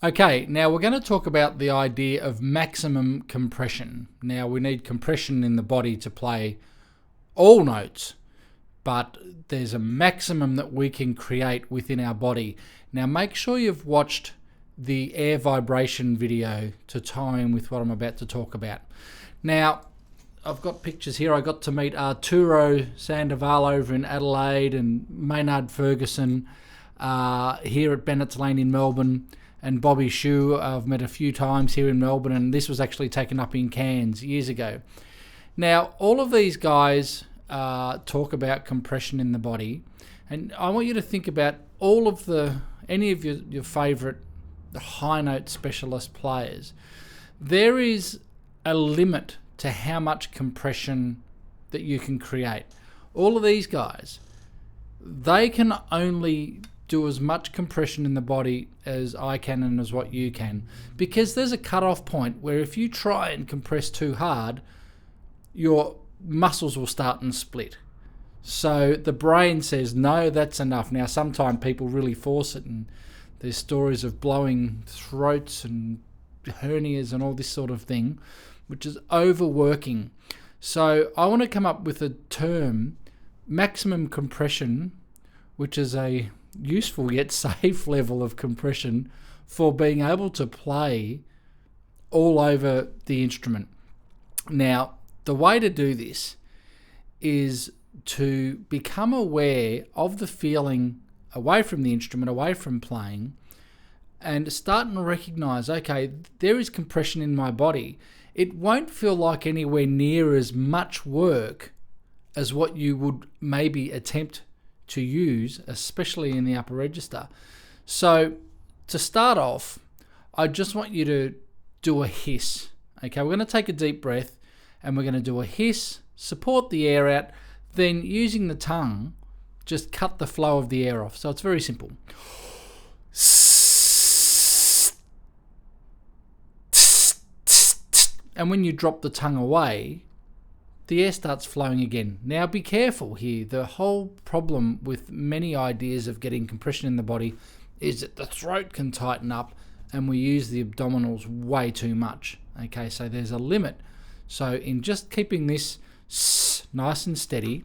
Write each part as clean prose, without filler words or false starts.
Okay, now we're going to talk about the idea of maximum compression. Now we need compression in the body to play all notes, but there's a maximum that we can create within our body. Now make sure you've watched the air vibration video to tie in with what I'm about to talk about. Now, I've got pictures here. I got to meet Arturo Sandoval over in Adelaide and Maynard Ferguson here at Bennett's Lane in Melbourne, and Bobby Shue I've met a few times here in Melbourne, and this was actually taken up in Cairns years ago. Now, all of these guys talk about compression in the body, and I want you to think about any of your favourite high note specialist players. There is a limit to how much compression that you can create. All of these guys, they can only do as much compression in the body as I can and as what you can, because there's a cut-off point where if you try and compress too hard, your muscles will start and split. So the brain says, no, that's enough. Now, sometimes people really force it, and there's stories of blowing throats and hernias and all this sort of thing, which is overworking. So I want to come up with a term, maximum compression, which is a useful yet safe level of compression for being able to play all over the instrument. Now, the way to do this is to become aware of the feeling away from the instrument, away from playing, and start to recognize, okay, there is compression in my body. It won't feel like anywhere near as much work as what you would maybe attempt to use, especially in the upper register. So to start off, I just want you to do a hiss. Okay, we're going to take a deep breath and we're going to do a hiss, support the air out, then using the tongue, just cut the flow of the air off. So it's very simple. And when you drop the tongue away, the air starts flowing again. Now be careful here. The whole problem with many ideas of getting compression in the body is that the throat can tighten up and we use the abdominals way too much. Okay, so there's a limit. So in just keeping this nice and steady,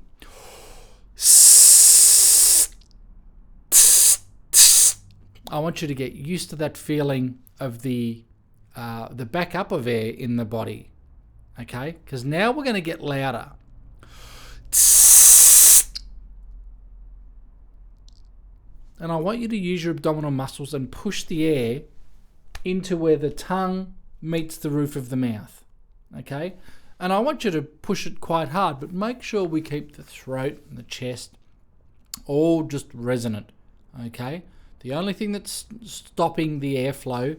I want you to get used to that feeling of the backup of air in the body. Okay, because now we're going to get louder. And I want you to use your abdominal muscles and push the air into where the tongue meets the roof of the mouth. Okay, and I want you to push it quite hard, but make sure we keep the throat and the chest all just resonant. Okay, the only thing that's stopping the airflow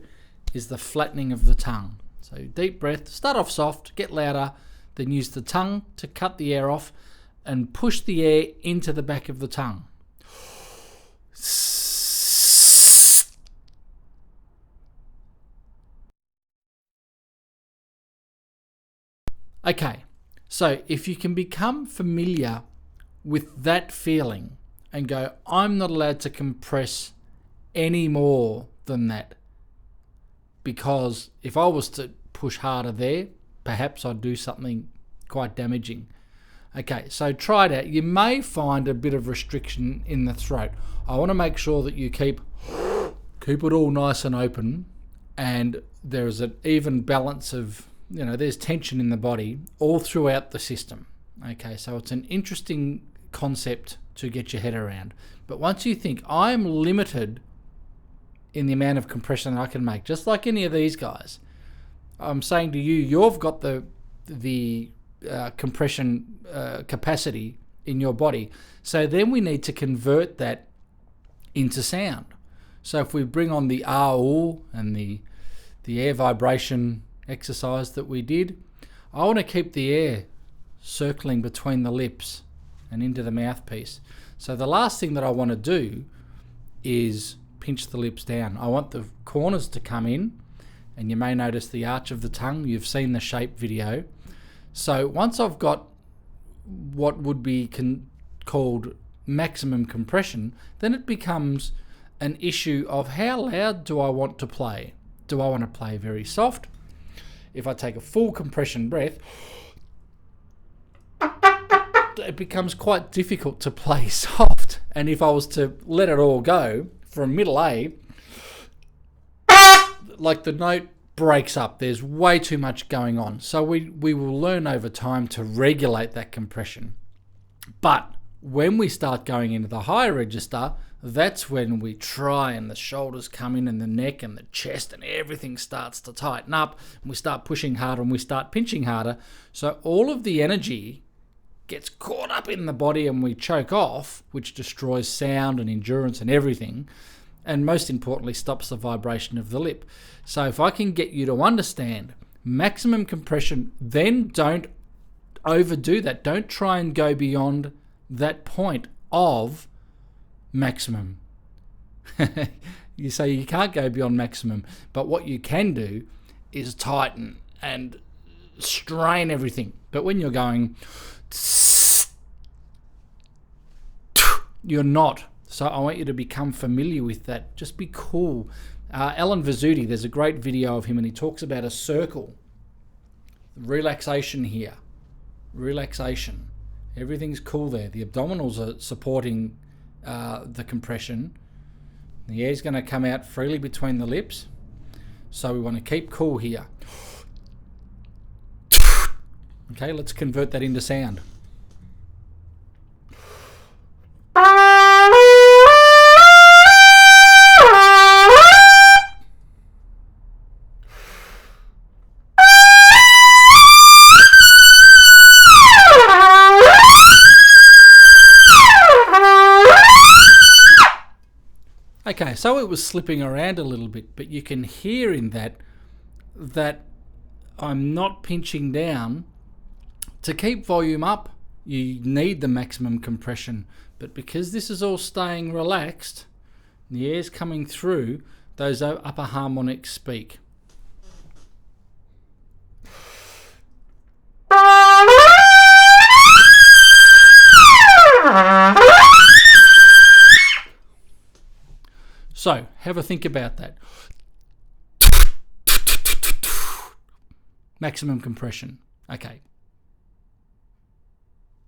is the flattening of the tongue. So deep breath, start off soft, get louder, then use the tongue to cut the air off and push the air into the back of the tongue. Okay, so if you can become familiar with that feeling and go, I'm not allowed to compress any more than that, because if I was to push harder there, perhaps I'd do something quite damaging. Okay, so try it out. You may find a bit of restriction in the throat. I want to make sure that you keep it all nice and open, and there's an even balance of, there's tension in the body all throughout the system. Okay, so it's an interesting concept to get your head around. But once you think, I'm limited in the amount of compression I can make, just like any of these guys, I'm saying to you, you've got the compression capacity in your body. So then we need to convert that into sound. So if we bring on the AU and the air vibration exercise that we did, I want to keep the air circling between the lips and into the mouthpiece. So the last thing that I want to do is pinch the lips down. I want the corners to come in, and you may notice the arch of the tongue. You've seen the shape video. So once I've got what would be called maximum compression, then it becomes an issue of how loud do I want to play. Do I want to play very soft? If I take a full compression breath, it becomes quite difficult to play soft. And if I was to let it all go from middle A, like the note breaks up. There's way too much going on. So we will learn over time to regulate that compression. But when we start going into the higher register, that's when we try and the shoulders come in and the neck and the chest and everything starts to tighten up. And we start pushing harder and we start pinching harder. So all of the energy gets caught up in the body and we choke off, which destroys sound and endurance and everything. And most importantly, stops the vibration of the lip. So if I can get you to understand maximum compression, then don't overdo that. Don't try and go beyond that point of maximum. You say you can't go beyond maximum, but what you can do is tighten and strain everything. But when you're going, you're not. So I want you to become familiar with that. Just be cool. Alan Vizzuti, there's a great video of him and he talks about a circle. Relaxation here. Relaxation. Everything's cool there. The abdominals are supporting the compression. The air's going to come out freely between the lips. So we want to keep cool here. Okay, let's convert that into sound. Okay, so it was slipping around a little bit, but you can hear in that I'm not pinching down. To keep volume up, you need the maximum compression, but because this is all staying relaxed, the air's coming through, those upper harmonics speak. So, have a think about that. Maximum compression. Okay.